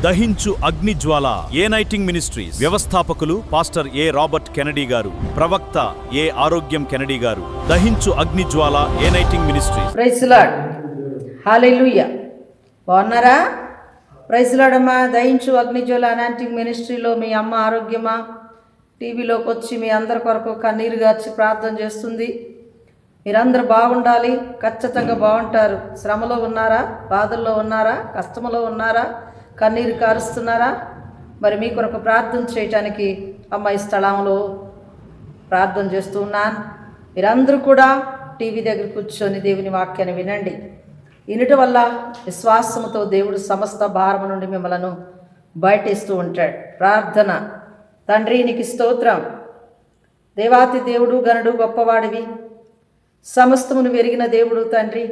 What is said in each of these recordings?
దహించు అగ్నిజ్వాల anointing ministries వ్యవస్థాపకులు pastor A Robert Kennedy గారు, ప్రవక్త ఏ ఆరోగ్యం కెనడీ గారు. దహించు అగ్నిజ్వాల anointing ministries. Praise lord, hallelujah. బాగున్నారా? ప్రైజ్ లార్డ్ అమ్మా. దహించు అగ్నిజ్వాల ఏనైటింగ్ మినిస్ట్రీలో మీ అమ్మ ఆరోగ్యమా? టీవీలోకి వచ్చి మీ అందరి కొరకు కన్నీరు గార్చి ప్రార్థన చేస్తుంది. మీరందరూ బాగుండాలి, ఖచ్చితంగా బాగుంటారు. శ్రమలో ఉన్నారా? బాధల్లో ఉన్నారా? కష్టంలో ఉన్నారా? కన్నీరు కారుస్తున్నారా? మరి మీ కొరకు ప్రార్థన చేయటానికి అమ్మాయి స్థలంలో ప్రార్థన చేస్తూ ఉన్నాను. మీరందరూ కూడా టీవీ దగ్గర కూర్చొని దేవుని వాక్యాన్ని వినండి. వినటం వల్ల విశ్వాసముతో దేవుడు సమస్త భారము నుండి మిమ్మలను బయటిస్తూ ఉంటాడు. ప్రార్థన. తండ్రి, నీకు స్తోత్రం. దేవాతి దేవుడు, గనుడు, గొప్పవాడివి, సమస్తమును వెరిగిన దేవుడు తండ్రి.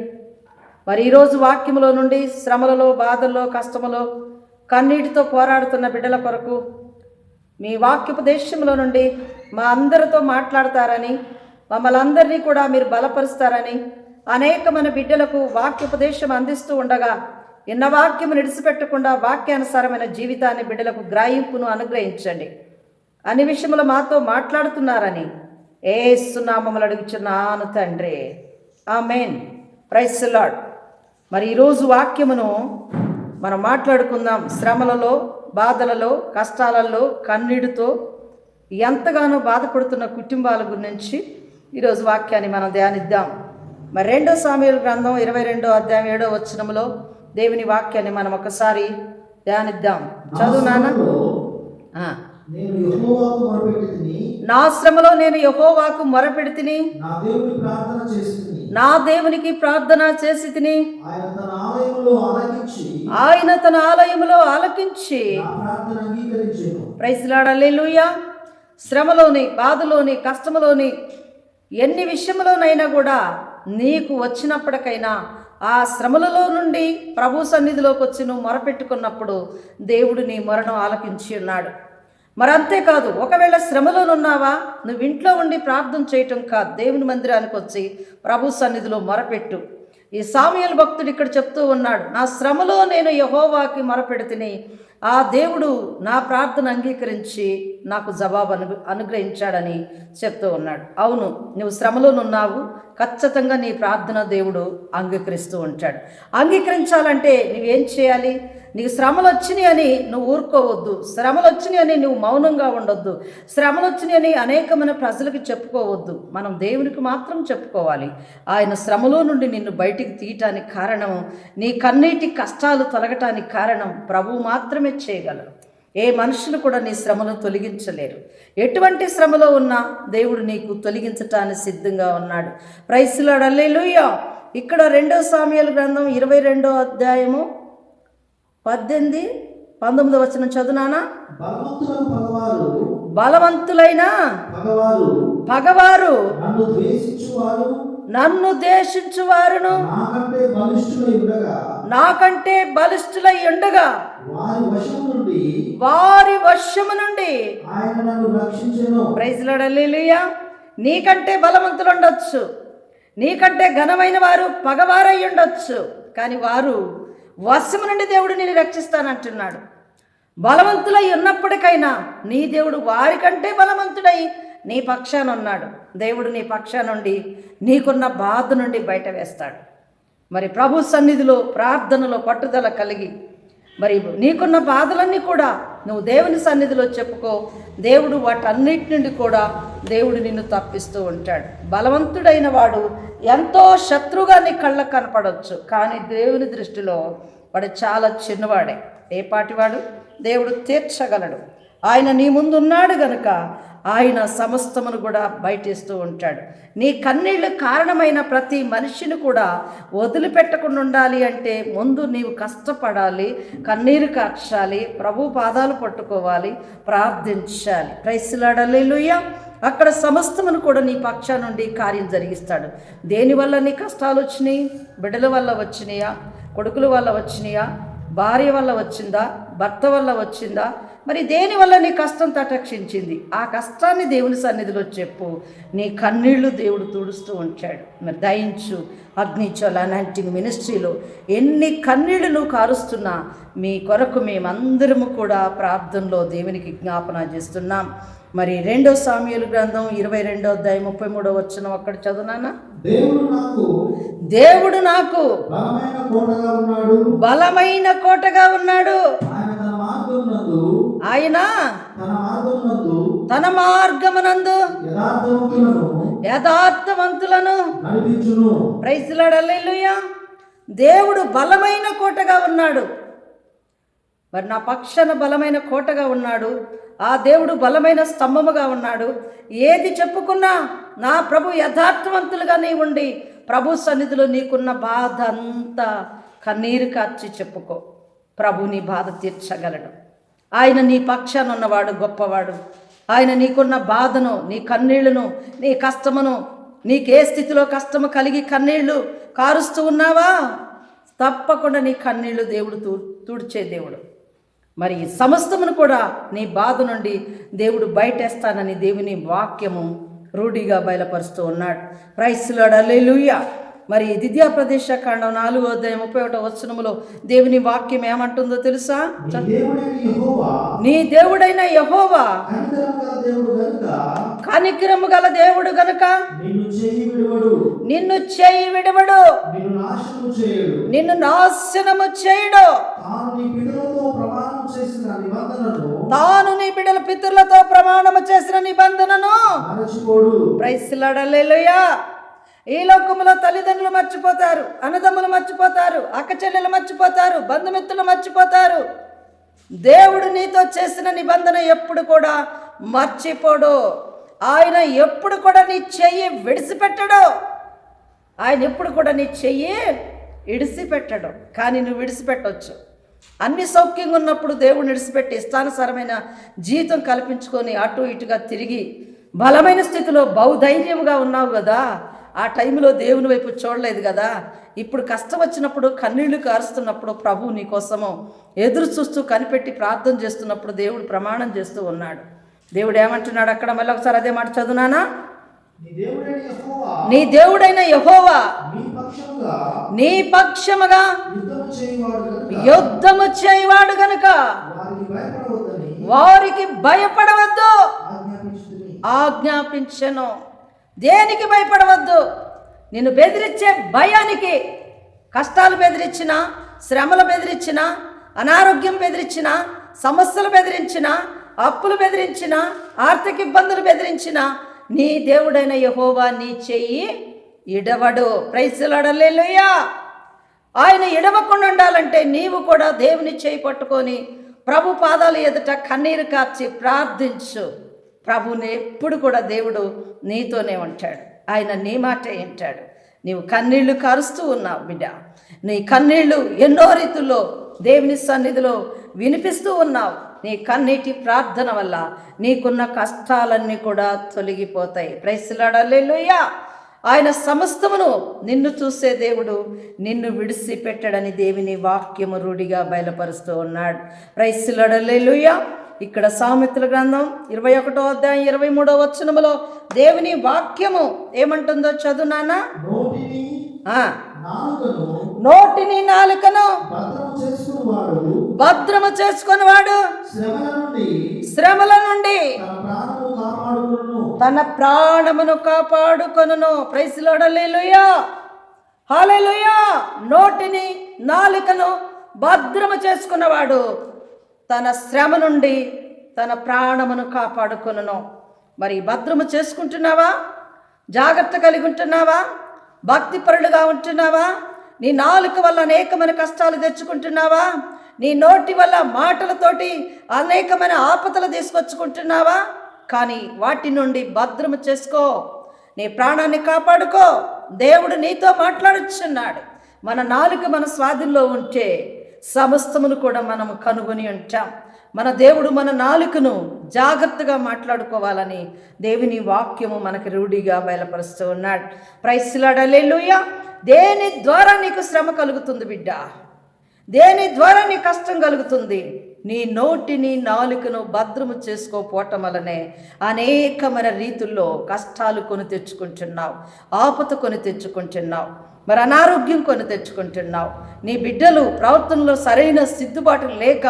మరి ఈరోజు వాక్యములో నుండి శ్రమలలో, బాధల్లో, కష్టములో, కన్నీటితో పోరాడుతున్న బిడ్డల కొరకు మీ వాక్యోపదేశంలో నుండి మా అందరితో మాట్లాడతారని, మమ్మల్ని అందరినీ కూడా మీరు బలపరుస్తారని, అనేకమైన బిడ్డలకు వాక్యోపదేశం అందిస్తూ ఉండగా ఎన్న వాక్యము నిడిచిపెట్టకుండా వాక్యానుసారమైన జీవితాన్ని బిడ్డలకు గ్రహింపును అనుగ్రహించండి. అన్ని విషయములు మాతో మాట్లాడుతున్నారని యేసు నామములో అడుగుచున్నాను తండ్రి, ఆమేన్. Praise the lord. మరి ఈరోజు వాక్యమును మనం మాట్లాడుకుందాం. శ్రమలలో, బాధలలో, కష్టాలలో, కన్నీటితో ఎంతగానో బాధపడుతున్న కుటుంబాల గురించి ఈరోజు వాక్యాన్ని మనం ధ్యానిద్దాం. మరి 2 సాముయేలు గ్రంథం 22వ అధ్యాయం 7వ వచనములో దేవుని వాక్యాన్ని మనం ఒకసారి ధ్యానిద్దాం. చదువు నాన్న. నా శ్రమలో నేను యెహోవాకు మొరపెడితిని, నా దేవునికి ప్రార్థన చేసి తిని, ఆయన తన ఆలయములో ఆలకించి. ప్రైజ్ లార్డ్, హల్లెలూయా. శ్రమలోని, బాధలోని, కష్టములోని, ఎన్ని విషయములోనైనా కూడా నీకు వచ్చినప్పటికైనా ఆ శ్రమలలో నుండి ప్రభు సన్నిధిలోకి వచ్చి నువ్వు మొరపెట్టుకున్నప్పుడు దేవుడు నీ మొరను ఆలకించి ఉన్నాడు. మరి అంతేకాదు, ఒకవేళ శ్రమలోనున్నావా, నువ్వు ఇంట్లో ఉండి ప్రార్థన చేయటం కాదు, దేవుని మందిరానికి వచ్చి ప్రభు సన్నిధిలో మొరపెట్టు. ఈ సాముయేలు భక్తుడు ఇక్కడ చెప్తూ ఉన్నాడు, నా శ్రమలో నేను యెహోవాకి మొరపెడితిని, ఆ దేవుడు నా ప్రార్థన అంగీకరించి నాకు జవాబు అనుగ్రహించాడని చెప్తూ ఉన్నాడు. అవును, నువ్వు శ్రమలోనున్నావు, ఖచ్చితంగా నీ ప్రార్థన దేవుడు అంగీకరిస్తూ ఉంటాడు. అంగీకరించాలంటే నువ్వేం చేయాలి? నీకు శ్రమలు వచ్చినాయి అని నువ్వు ఊరుకోవద్దు, శ్రమలు వచ్చినాయి అని నువ్వు మౌనంగా ఉండొద్దు, శ్రమలు వచ్చినాయి అని అనేకమైన ప్రజలకు చెప్పుకోవద్దు. మనం దేవునికి మాత్రం చెప్పుకోవాలి. ఆయన శ్రమలో నుండి నిన్ను బయటికి తీయటానికి కారణం, నీ కన్నీటి కష్టాలు తొలగటానికి కారణం ప్రభువు మాత్రమే చేయగలరు. ఏ మనుషులు కూడా నీ శ్రమను తొలగించలేరు. ఎటువంటి శ్రమలో ఉన్నా దేవుడు నీకు తొలగించటానికి సిద్ధంగా ఉన్నాడు. ప్రైజ్ ది లార్డ్, హల్లెలూయా. ఇక్కడ 2 సాముయేలు గ్రంథం 22వ అధ్యాయము 18-19 వచనం చదువునానా. బలవంతులైన పగవారు నన్ను ద్వేషించువారును నాకంటే బలిష్ఠులై ఉండగా వారి వశము నుండి. ప్రైజ్ ది లార్డ్, హల్లెలూయా. నీకంటే బలవంతులు ఉండొచ్చు, నీకంటే ఘనమైన వారు పగవారై ఉండొచ్చు, కానీ వారు వశము నుండి దేవుడు నిన్ను రక్షిస్తానంటున్నాడు. బలవంతులై ఉన్నప్పటికైనా నీ దేవుడు వారికంటే బలవంతుడై నీ పక్షాన ఉన్నాడు. దేవుడు నీ పక్షాన నుండి నీకున్న బాధ నుండి బయట వేస్తాడు. మరి ప్రభు సన్నిధిలో ప్రార్థనలో పట్టుదల కలిగి మరి నీకున్న బాధలన్నీ కూడా నువ్వు దేవుని సన్నిధిలో చెప్పుకో. దేవుడు వాటన్నిటి నుండి కూడా దేవుడు నిన్ను తప్పిస్తూ ఉంటాడు. బలవంతుడైన వాడు ఎంతో శత్రువుగా నీ కళ్ళకు కనపడవచ్చు, కానీ దేవుని దృష్టిలో వాడు చాలా చిన్నవాడే. ఏ పాటివాడు? దేవుడు తీర్చగలడు. ఆయన నీ ముందు ఉన్నాడు గనుక ఆయన సమస్తమును కూడా బయటిస్తూ ఉంటాడు. నీ కన్నీళ్ళు కారణమైన ప్రతి మనిషిని కూడా వదిలిపెట్టకుండా ఉండాలి అంటే ముందు నీవు కష్టపడాలి, కన్నీరు కార్చాలి, ప్రభు పాదాలు పట్టుకోవాలి, ప్రార్థించాలి. ప్రైజ్ ది లార్డ్, హల్లెలూయా. అక్కడ సమస్తమును కూడా నీ పక్షా నుండి కార్యం జరిగిస్తాడు. దేనివల్ల నీ కష్టాలు వచ్చినాయి? బిడ్డల వల్ల వచ్చినాయా? కొడుకుల వల్ల వచ్చినాయా? భార్య వల్ల వచ్చిందా, భర్త వల్ల వచ్చిందా, మరి దేని వల్ల నీ కష్టం తటక్షించింది? ఆ కష్టాన్ని దేవుని సన్నిధిలో చెప్పు. నీ కన్నీళ్లు దేవుడు తుడుస్తూ ఉంటాడు. మరి దయించు అగ్నిజ్వాల అనాయింటింగ్ మినిస్ట్రీలో ఎన్ని కన్నీళ్లు నువ్వు కారుస్తున్నా మీ కొరకు మేమందరము కూడా ప్రార్థనలో దేవునికి జ్ఞాపన చేస్తున్నాం. మరి 2 సామ్యుయేలు గ్రంథం 22వ అధ్యాయం 33వ వచనం అక్కడ చదువునానా? దేవుడు నాకు బలమైన కోటగా ఉన్నాడు. ఆయన తన మార్గమునందు యథార్థవంతులను ప్రైజ్ ది లార్డ్, హల్లెలూయా. దేవుడు బలమైన కోటగా ఉన్నాడు. మరి నా పక్షాన బలమైన కోటగా ఉన్నాడు. ఆ దేవుడు బలమైన స్తంభముగా ఉన్నాడు. ఏది చెప్పుకున్నా నా ప్రభు యథార్థవంతులుగా నీ ఉండి ప్రభు సన్నిధిలో నీకున్న బాధ అంతా కన్నీరు కార్చి చెప్పుకో. ప్రభు నీ బాధ తీర్చగలడు. ఆయన నీ పక్షాన ఉన్నవాడు గొప్పవాడు. ఆయన నీకున్న బాధను, నీ కన్నీళ్లను, నీ కష్టమును, నీకే స్థితిలో కష్టము కలిగి కన్నీళ్లు కారుస్తూ ఉన్నావా, తప్పకుండా నీ కన్నీళ్లు దేవుడు తుడిచే దేవుడు. మరి సమస్తమును కూడా నీ బాధ నుండి దేవుడు బయటేస్తానని దేవుని వాక్యము రూఢిగా బయలుపరుస్తూ ఉన్నాడు. ప్రైజ్ ది లార్డ్, హల్లెలూయా. మరి ద్వితీయోపదేశ కాండం 4వ అధ్యాయం 31వ వచనములో దేవుని వాక్యం ఏమంటుందో తెలుసా? నీ దేవుడైన యెహోవా కనికరము గల దేవుడు గనుక నిన్ను చేయి విడవడు, నిన్ను నాశనము చేయడు. తాను నీ బిడ్డల పితరులతో ప్రమాణము చేసిన నిబంధనను ప్రైజ్ ది లార్డ్, హల్లెలూయా. ఈ లోకములో తల్లిదండ్రులు మర్చిపోతారు, అన్నదమ్ములు మర్చిపోతారు, అక్క చెల్లెలు మర్చిపోతారు, బంధుమిత్రులు మర్చిపోతారు. దేవుడు నీతో చేసిన నిబంధన ఎప్పుడు కూడా మర్చిపోడు. ఆయన ఎప్పుడు కూడా నీ చెయ్యి విడిచిపెట్టడు. ఆయన ఎప్పుడు కూడా నీ చెయ్యి విడిచిపెట్టడు. కానీ నువ్వు విడిచిపెట్టవచ్చు. అన్ని సౌఖ్యంగా ఉన్నప్పుడు దేవుడిని విడిచిపెట్టి ఇష్టానుసారమైన జీవితం కల్పించుకొని అటు ఇటుగా తిరిగి బలమైన స్థితిలో బహుధైర్యంగా ఉన్నావు కదా. ఆ టైంలో దేవుని వైపు చూడలేదు కదా. ఇప్పుడు కష్టం వచ్చినప్పుడు కన్నీళ్లు కారుస్తున్నప్పుడు ప్రభు నీ కోసము ఎదురు చూస్తూ కనిపెట్టి ప్రార్థన చేస్తున్నప్పుడు దేవుడు ప్రమాణం చేస్తూ ఉన్నాడు. దేవుడు ఏమంటున్నాడు అక్కడ? మళ్ళీ ఒకసారి అదే మాట చదువునానా? నీ దేవుడైన యెహోవా నీ పక్షముగా యుద్ధము చేయవాడు గనుక వారికి భయపడవద్దు ఆజ్ఞాపించెను. దేనికి భయపడవద్దు? నిన్ను బెదిరించే భయానికి, కష్టాలు బెదిరించిన, శ్రమలు బెదిరించిన, అనారోగ్యం బెదిరించిన, సమస్యలు బెదిరించిన, అప్పులు బెదిరించిన, ఆర్థిక ఇబ్బందులు బెదిరించిన నీ దేవుడైన యెహోవా నీ చెయ్యి ఇడవడు. ప్రైజ్ ది లార్డ్, హల్లెలూయా. ఆయన ఇడవకుండా ఉండాలంటే నీవు కూడా దేవుని చేయి పట్టుకొని ప్రభు పాదాలు ఎదుట కన్నీరు కార్చి ప్రార్థించు. ప్రభుని ఎప్పుడు కూడా దేవుడు నీతోనే ఉంటాడు. ఆయన నీ మాట వింటాడు. నీవు కన్నీళ్లు కారుస్తూ ఉన్నావు బిడ్డ. నీ కన్నీళ్లు ఎన్నో రీతుల్లో దేవుని సన్నిధిలో వినిపిస్తూ ఉన్నావు. నీ కన్నీటి ప్రార్థన వల్ల నీకున్న కష్టాలన్నీ కూడా తొలగిపోతాయి. ప్రైజ్ ది లార్డ్, హల్లెలూయా. ఆయన సమస్తమును నిన్ను చూసే దేవుడు, నిన్ను విడిచిపెట్టడని దేవుని వాక్యము రూఢిగా బయలుపరుస్తూ ఉన్నాడు. ప్రైజ్ ది లార్డ్, హల్లెలూయా. ఇక్కడ సామెతల గ్రంథం 21వ అధ్యాయం 23వ వచనములో దేవుని వాక్యము ఏమంటుందో చదువునానా? నోటిని నాలుకను భద్రము చేసుకునివాడు శ్రమల నుండి తన ప్రాణమును కాపాడుకొనును. ప్రైజ్ ది లార్డ్, హల్లెలూయా, హల్లెలూయా. నోటిని నాలుకను భద్రము చేసుకున్నవాడు తన శ్రమ నుండి తన ప్రాణమును కాపాడుకొనును. మరి భద్రము చేసుకుంటున్నావా? జాగ్రత్త కలిగి ఉంటున్నావా? భక్తిపరుడుగా ఉంటున్నావా? నీ నాలుక వల్ల అనేకమైన కష్టాలు తెచ్చుకుంటున్నావా? నీ నోటి వల్ల మాటలతోటి అనేకమైన ఆపదలు తీసుకొచ్చుకుంటున్నావా? కానీ వాటి నుండి భద్రము చేసుకో, నీ ప్రాణాన్ని కాపాడుకో. దేవుడు నీతో మాట్లాడుచున్నాడు. మన నాలుక మన స్వాధీనంలో ఉంటే సమస్తమును కూడా మనం కనుగొని ఉంటాం. మన దేవుడు మన నాలుకను జాగ్రత్తగా మాట్లాడుకోవాలని దేవుని వాక్యము మనకు రూఢిగా బయలుపరుస్తూ ఉన్నాడు. ప్రైజ్ ది లార్డ్, హల్లెలూయా. దేని ద్వారా నీకు శ్రమ కలుగుతుంది బిడ్డ? దేని ద్వారా నీ కష్టం కలుగుతుంది? నీ నోటిని నాలుకను భద్రము చేసుకోపోవటం వలనే అనేకమైన రీతుల్లో కష్టాలు కొని తెచ్చుకుంటున్నావు, ఆపద కొని తెచ్చుకుంటున్నావు, మరి అనారోగ్యం కొని తెచ్చుకుంటున్నావు. నీ బిడ్డలు ప్రవర్తనలో సరైన సిద్దుబాటు లేక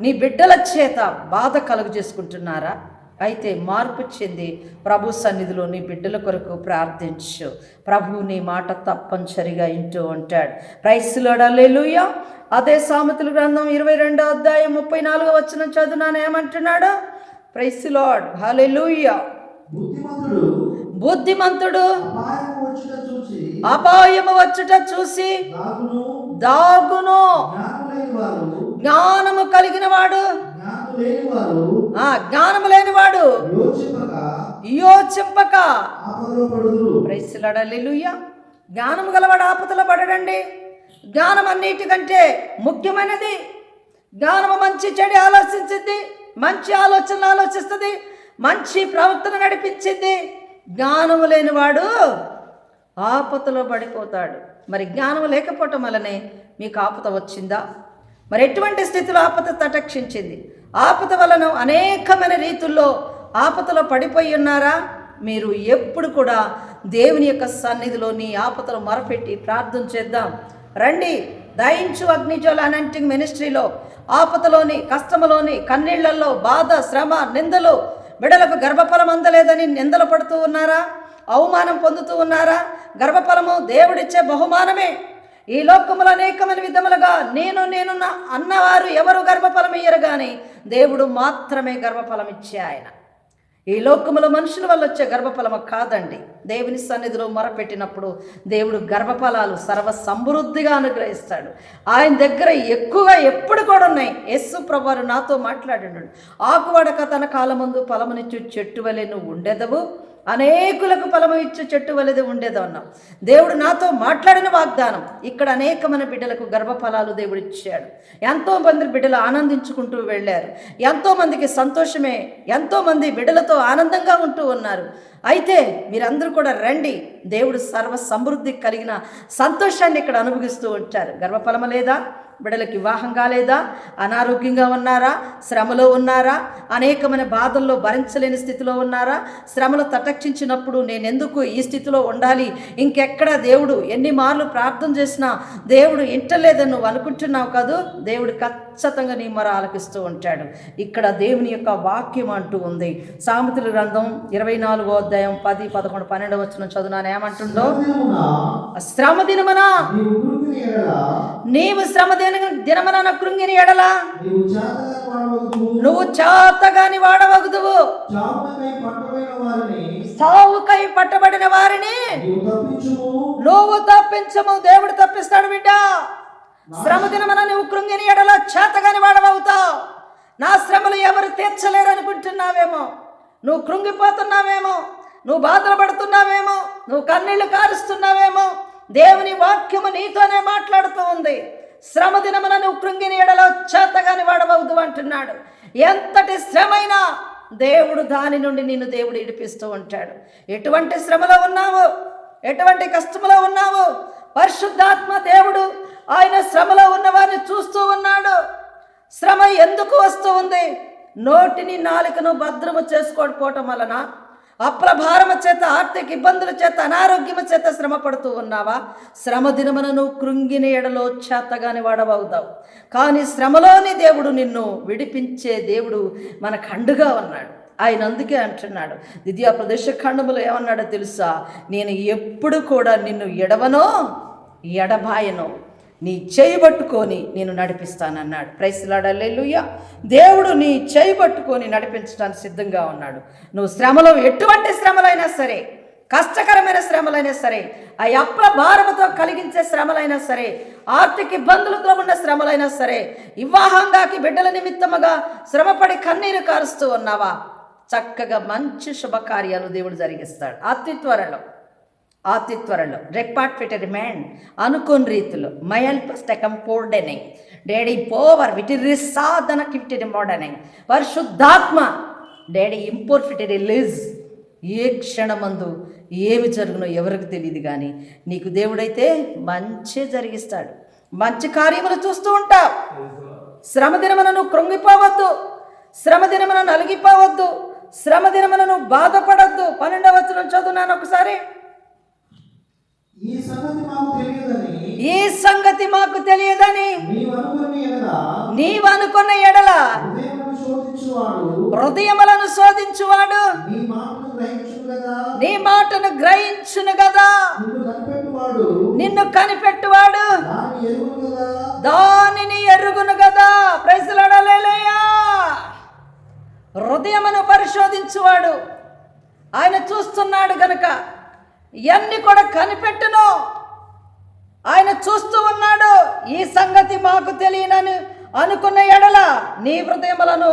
నీ బిడ్డల చేత బాధ కలుగు చేసుకుంటున్నారా? అయితే మార్పు చెంది ప్రభు సన్నిధిలో నీ బిడ్డల కొరకు ప్రార్థించు. ప్రభు నీ మాట తప్పనిసరిగా వింటూ ఉంటాడు. ప్రైజ్ లార్డ్, హల్లెలూయా. అదే సామెతల గ్రంథం 22వ అధ్యాయం 34వ వచనం చదువునాను, ఏమంటున్నాడు? ప్రైజ్ లార్డ్, హల్లెలూయా. బుద్ధిమంతుడు అపాయము వచ్చుట చూసి దాగును, జ్ఞానము కలిగిన వాడు జ్ఞానము లేనివాడు యోచింపక. ప్రైజ్ లార్డ్, హల్లెలూయా. జ్ఞానము గలవాడు ఆపదలో పడడండి. జ్ఞానం అన్నిటికంటే ముఖ్యమైనది. జ్ఞానము మంచి చెడు ఆలోచించింది, మంచి ఆలోచనలు ఆలోచిస్తుంది, మంచి ప్రవర్తన నడిపించింది. జ్ఞానము లేనివాడు ఆపదలో పడిపోతాడు. మరి జ్ఞానం లేకపోవటం వల్లనే మీకు ఆపద వచ్చిందా? మరి ఎటువంటి స్థితిలో ఆపద తటక్షించింది? ఆపద వలన అనేకమైన రీతుల్లో ఆపదలో పడిపోయి ఉన్నారా? మీరు ఎప్పుడు కూడా దేవుని యొక్క సన్నిధిలో నీ ఆపదలు మొరపెట్టి ప్రార్థన చేద్దాం రండి. దయించు అగ్నిజ్వాల అనాయింటింగ్ మినిస్ట్రీలో ఆపదలోని, కష్టములోని, కన్నీళ్లలో, బాధ, శ్రమ, నిందలు, బిడ్డలకు గర్భఫలం అందలేదని నిందలు పడుతూ ఉన్నారా? అవమానం పొందుతూ ఉన్నారా? గర్భఫలము దేవుడిచ్చే బహుమానమే. ఈ లోకములు అనేకమైన విధములుగా నేను అన్నవారు ఎవరు గర్భఫలం ఇయ్యరు, కానీ దేవుడు మాత్రమే గర్భఫలం ఇచ్చే ఆయన. ఈ లోకములో మనుషుల వల్ల వచ్చే గర్భఫలము కాదండి. దేవుని సన్నిధిలో మొరపెట్టినప్పుడు దేవుడు గర్భఫలాలు సర్వ సమృద్ధిగా అనుగ్రహిస్తాడు. ఆయన దగ్గర ఎక్కువగా ఎప్పుడు కూడా ఉన్నాయి. యేసు ప్రభువారు నాతో మాట్లాడాడు, ఆకువడక తన కాలమందు ఫలమునిచ్చు చెట్టు వలె నువ్వు ఉండెదవు, అనేకులకు ఫలము ఇచ్చు చెట్టు వలెది ఉండేది అన్నాం. దేవుడు నాతో మాట్లాడిన వాగ్దానం. ఇక్కడ అనేకమైన బిడ్డలకు గర్భఫలాలు దేవుడు ఇచ్చాడు. ఎంతోమంది బిడ్డలు ఆనందించుకుంటూ వెళ్ళారు. ఎంతోమందికి సంతోషమే. ఎంతోమంది బిడ్డలతో ఆనందంగా ఉంటూ ఉన్నారు. అయితే మీరందరూ కూడా రండి. దేవుడు సర్వ సమృద్ధి కలిగిన సంతోషాన్ని ఇక్కడ అనుభవిస్తూ ఉంటారు. గర్భఫలము లేదా? బిడ్డలకు వివాహం కాలేదా? అనారోగ్యంగా ఉన్నారా? శ్రమలో ఉన్నారా? అనేకమైన బాధల్లో భరించలేని స్థితిలో ఉన్నారా? శ్రమలు తటక్షించినప్పుడు నేనెందుకు ఈ స్థితిలో ఉండాలి, ఇంకెక్కడ దేవుడు ఎన్ని మార్లు ప్రార్థన చేసినా దేవుడు ఇంటలేదని నువ్వు అనుకుంటున్నావు కాదు. దేవుడు ఖచ్చితంగా నీ మొర ఆలకిస్తూ ఉంటాడు. ఇక్కడ దేవుని యొక్క వాక్యం అంటూ ఉంది. సామెతల గ్రంథం 24వ అధ్యాయం 10, 11, 12 వచనం చదువునాను, ఏమంటుందో? శ్రమ దినమున నీవు శ్రమ దినమున కృంగిని ఎడల నువ్వు చాతగాని వాడవగుదువు. సావుకై పట్టబడిన వారిని నువ్వు తప్పించము. దేవుడు తప్పిస్తాడు బిడ్డ. శ్రమ దినమున నువ్వు కృంగిని ఎడల చాతగాని వాడవవుతావు. నా శ్రమలు ఎవరు తీర్చలేరు అనుకుంటున్నావేమో, నువ్వు కృంగిపోతున్నావేమో, నువ్వు బాధలు పడుతున్నావేమో, నువ్వు కన్నీళ్లు కారుస్తున్నావేమో. దేవుని వాక్యము నీతోనే మాట్లాడుతూ ఉంది. శ్రమ దినమున నువ్వు కృంగిని ఎడలో చేతగాని వాడవద్దు అంటున్నాడు. ఎంతటి శ్రమైనా దేవుడు దాని నుండి నిన్ను దేవుడు ఇడిపిస్తూ ఉంటాడు. ఎటువంటి శ్రమలో ఉన్నావు, ఎటువంటి కష్టంలో ఉన్నావు, పరిశుద్ధాత్మ దేవుడు ఆయన శ్రమలో ఉన్నవారిని చూస్తూ ఉన్నాడు. శ్రమ ఎందుకు వస్తూ ఉంది? నోటిని నాలుకను భద్రము చేసుకోకపోవటం వలన, అప్రభారము చేత, ఆర్థిక ఇబ్బందుల చేత, అనారోగ్యము చేత శ్రమ పడుతూ ఉన్నావా? శ్రమ దినమున నువ్వు కృంగిన ఎడలో చేతగాని వాడవవుతావు. కానీ శ్రమలోని దేవుడు నిన్ను విడిపించే దేవుడు మనకు అండుగా ఉన్నాడు. ఆయన అందుకే అంటున్నాడు, ద్వితీయ ప్రదేశ ఖండములో ఏమన్నాడో తెలుసా? నేను ఎప్పుడు కూడా నిన్ను ఎడవనో ఎడబాయనో, నీ చేయి పట్టుకొని నేను నడిపిస్తానన్నాడు. ప్రైజ్ లార్డ్, హల్లెలూయా. దేవుడు నీ చేయి పట్టుకొని నడిపించడానికి సిద్ధంగా ఉన్నాడు. నువ్వు శ్రమలో, ఎటువంటి శ్రమలైనా సరే, కష్టకరమైన శ్రమలైనా సరే, ఆ అప్రభారముతో కలిగించే శ్రమలైనా సరే, ఆర్థిక ఇబ్బందులతో ఉన్న శ్రమలైనా సరే, వివాహంగాకి బిడ్డల నిమిత్తముగా శ్రమపడి కన్నీరు కారుస్తూ ఉన్నావా? చక్కగా మంచి శుభకార్యాలు దేవుడు జరిగిస్తాడు. అతి త్వరలో రెక్పాట్ ఫిటర్ మ్యాన్ అనుకోని రీతిలో మయల్ పుస్తకం పోర్డెనే డాడీ పోవర్ విటిరి సాధన కిఫ్టిరి మోడనే పరిశుద్ధాత్మ డాడీ ఇంపోర్ ఫిటిరి లిజ్. ఏ క్షణమందు ఏమి జరుగునో ఎవరికి తెలియదు, కానీ నీకు దేవుడైతే మంచి జరిగిస్తాడు. మంచి కార్యములు చూస్తూ ఉంటావు. శ్రమ దినమున నువ్వు కృంగిపోవద్దు, శ్రమ దినమున నలిగిపోవద్దు, శ్రమ దినమున నువ్వు బాధపడద్దు. 12వ వచనం చదువునాను ఒకసారి. ఈ సంగతి మాకు తెలియదని నీవు అనుకున్న ఎడల హృదయములను శోధించువాడు నీ మాటను గ్రహించును కదా. నిన్ను కనిపెట్టువాడు దానిని ఎరుగును కదా. ప్రైజ్ లార్డ్, హల్లెలూయా. హృదయమును పరిశోధించువాడు ఆయన చూస్తున్నాడు గనుక ఇవన్నీ కూడా కనిపెట్టును. ఆయన చూస్తూ ఉన్నాడు. ఈ సంగతి మాకు తెలియనని అనుకున్న ఎడల నీ హృదయములను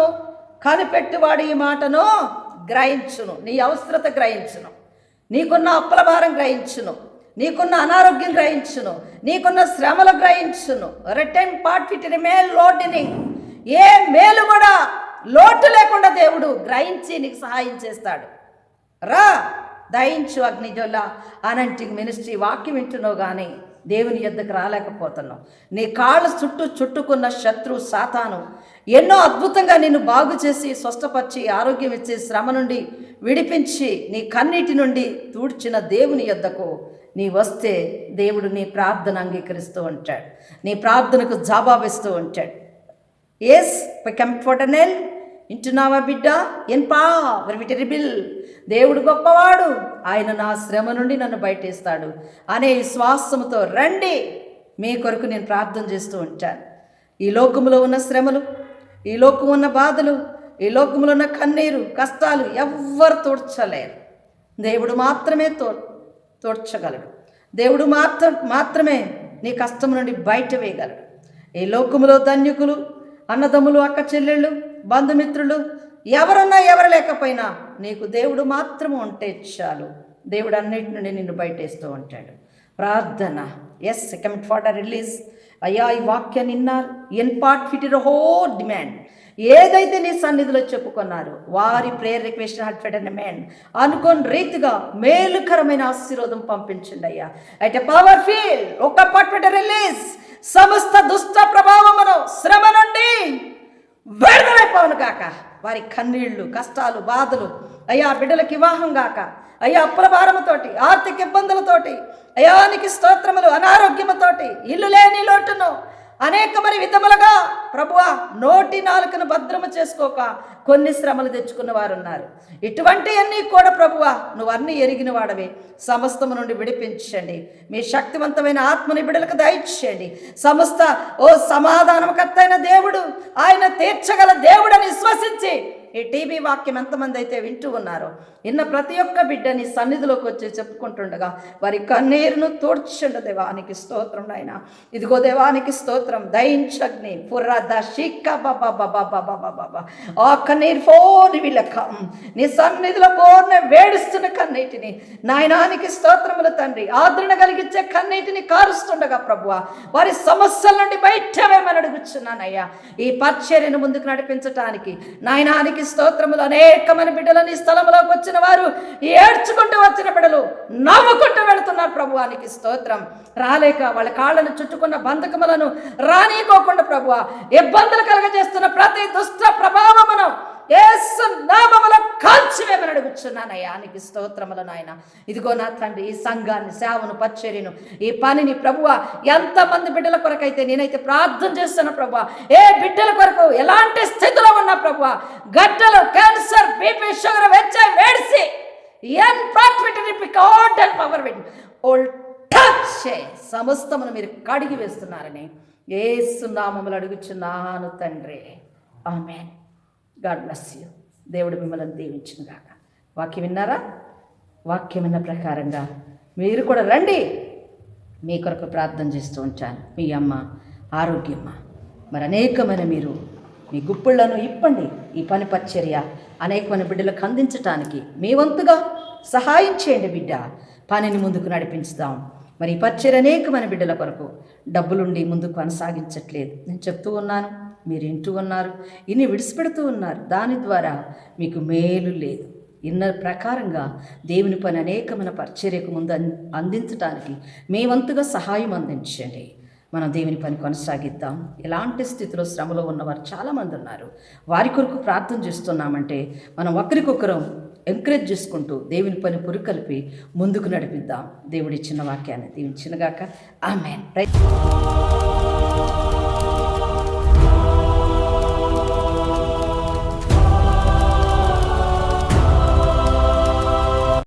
కనిపెట్టువాడు ఈ మాటను గ్రహించును. నీ అవసరత గ్రహించును, నీకున్న అప్పుల భారం గ్రహించును, నీకున్న అనారోగ్యం గ్రహించును, నీకున్న శ్రమలు గ్రహించును. రిటర్న్ పార్ట్ ఫిట్ మేల్ లోటుని ఏ మేలు కూడా లోటు లేకుండా దేవుడు గ్రహించి నీకు సహాయం చేస్తాడు. రా, దయించు అగ్నిజ్వాల అనాంటింగ్ మినిస్ట్రీ వాక్యం వింటున్నావు కానీ దేవుని యొద్దకు రాలేకపోతున్నావు. నీ కాళ్ళ చుట్టుకున్న శత్రు సాతాను ఎన్నో అద్భుతంగా నిన్ను బాగు చేసి స్వస్థపరిచి ఆరోగ్యం ఇచ్చి శ్రమ నుండి విడిపించి నీ కన్నీటి నుండి తూడ్చిన దేవుని యొద్దకు నీ వస్తే దేవుడు నీ ప్రార్థన అంగీకరిస్తూ ఉంటాడు, నీ ప్రార్థనకు జవాబిస్తూ ఉంటాడు. ఎస్ కంఫర్టనెల్ వింటున్నావా బిడ్డ? ఎన్పారిబిల్ దేవుడు గొప్పవాడు, ఆయన నా శ్రమ నుండి నన్ను బయటేస్తాడు అనే విశ్వాసంతో రండి. మీ కొరకు నేను ప్రార్థన చేస్తూ ఉంటాను. ఈ లోకములో ఉన్న శ్రమలు, ఈ లోకం ఉన్న బాధలు, ఈ లోకములో ఉన్న కన్నీరు కష్టాలు ఎవ్వరు తోడ్చలేరు. దేవుడు మాత్రమే తోడ్చగలడు. దేవుడు మాత్రమే నీ కష్టం నుండి బయట వేయగలడు. ఈ లోకములో ధన్యకులు, అన్నదమ్ములు, అక్క చెల్లెళ్ళు, బంధుమిత్రులు ఎవరున్నా ఎవరు లేకపోయినా నీకు దేవుడు మాత్రము ఉంటే చాలు. దేవుడు అన్నిటి నుండి నిన్ను బయటేస్తూ ఉంటాడు. ప్రార్థన. ఎస్ కమిట్ ఫర్ ద రిలీజ్. అయ్యా, ఈ వాక్యాన్ని విన్నారు. ఎన్ పార్ట్ ఫిట్ హో డిమాండ్ ఏదైతే నీ సన్నిధిలో చెప్పుకున్నారు వారి ప్రేయర్ రిక్వెస్ట్ హార్ట్ డిమాండ్ అనుకోని రీతిగా మేలుకరమైన ఆశీర్వాదం పంపించండి అయ్యా. అయితే పవర్ ఫీల్ ఒక పార్ట్ ఫిట్ రిలీజ్. సమస్త దుష్ట ప్రభావమును శ్రమ నుండి విడుదలైపోవును గాక. వారి కన్నీళ్లు, కష్టాలు, బాధలు అయ్యా బిడ్డలకు వివాహం గాక, అయ్యా అప్పుల భారముతోటి, ఆర్థిక ఇబ్బందులతోటి, అయానికి స్తోత్రములు, అనారోగ్యముతోటి, ఇల్లు లేని లోటును అనేకమైన విధములుగా ప్రభువా నోటి నాలుకను భద్రము చేసుకోక కొన్ని శ్రమలు తెచ్చుకున్న వారు ఉన్నారు. ఇటువంటివన్నీ కూడా ప్రభువా నువ్వు అన్నీ ఎరిగిన వాడవే. సమస్తము నుండి విడిపించండి. మీ శక్తివంతమైన ఆత్మని బిడ్డలకు దయచేయండి. సమస్త సమాధానకర్త అయిన దేవుడు, ఆయన తీర్చగల దేవుడని విశ్వసించి ఈ టీవీ వాక్యం ఎంతమంది అయితే వింటూ ఉన్నారో ఇన్న ప్రతి ఒక్క బిడ్డని సన్నిధిలోకి వచ్చి చెప్పుకుంటుండగా వారి కన్నీరును తోడ్చండు. దేవానికి స్తోత్రం నాయన. ఇదిగో దేవానికి స్తోత్రం. దయించగ్ని పుర్రద షిక్క బాబా ఆ కన్నీరు ఫోని విలకం నీ సన్నిధిలో పూర్ణ వేడుస్తున్న కన్నీటిని నాయనానికి స్తోత్రములు తండ్రి. ఆదరణ కలిగించే కన్నీటిని కారుస్తుండగా ప్రభువా వారి సమస్యల నుండి బయటవేమని అడుగుచున్నానయ్యా. ఈ పరిచర్యను ముందుకు నడిపించటానికి నాయనానికి స్తోత్రములు. అనేకమైన బిడ్డలని స్థలంలోకి వచ్చిన వారు ఏడ్చుకుంటూ వచ్చిన బిడ్డలు నవ్వుకుంటూ వెళుతున్నారు. ప్రభువానికి స్తోత్రం. రాలేక వాళ్ళ కాళ్ళను చుట్టుకున్న బంధకములను రానీకోకుండా ప్రభువా ఇబ్బందులు కలగజేస్తున్న ప్రతి దుష్ట ప్రభావమును యేసు నామములో కాల్చివేమని అడుగుచున్నానయ్యా. నీకు స్తోత్రములు నాయన. ఇదిగో నా తండ్రి ఈ సంఘాన్ని, సేవను, పరిచర్యను, ఈ పనిని ప్రభువా ఎంతమంది బిడ్డల కొరకైతే నేనైతే ప్రార్థన చేస్తాను ప్రభువా, ఏ బిడ్డల కొరకు ఎలాంటి స్థితిలో ఉన్నా ప్రభువా గడ్డలు, cancer, BP, sugar, HIV, AIDS సమస్తమును మీరు కడిగి వేస్తున్నారని యేసు నామములో అడుగుచున్నాను తండ్రి. ఆమేన్. God bless you. దేవుడు మిమ్మల్ని దీవించును గాక. వాక్యం విన్నారా? వాక్యం విన్న ప్రకారంగా మీరు కూడా రండి. మీ కొరకు ప్రార్థన చేస్తూ ఉంటాను. మీ అమ్మ ఆరోగ్యమ్మ మరి అనేకమైన మీరు మీ గుప్పిళ్లను ఇప్పండి. ఈ పని పరిచర్య అనేకమైన బిడ్డలకు అందించటానికి మీ వంతుగా సహాయం చేయండి. బిడ్డ పనిని ముందుకు నడిపించుదాం. మరి ఈ పరిచర్య అనేకమైన బిడ్డల కొరకు డబ్బులుండి ముందుకు కొనసాగించట్లేదు. నేను చెప్తూ ఉన్నాను, మీరు వింటూ ఉన్నారు, ఇన్ని విడిచిపెడుతూ ఉన్నారు. దాని ద్వారా మీకు మేలు లేదు. ఇన్న ప్రకారంగా దేవుని పని అనేకమైన పరిచర్యకు ముందు అందించడానికి మీ వంతుగా సహాయం అందించండి. మనం దేవుని పని కొనసాగిద్దాం. ఇలాంటి స్థితిలో శ్రమలో ఉన్నవారు చాలామంది ఉన్నారు. వారి కొరకు ప్రార్థన చేస్తున్నామంటే మనం ఒకరికొకరం ఎంకరేజ్ చేసుకుంటూ దేవుని పని పురికల్పి ముందుకు నడిపిద్దాం. దేవుడి చిన్న వాక్యాన్ని దీవించినగాక. ఆమేన్.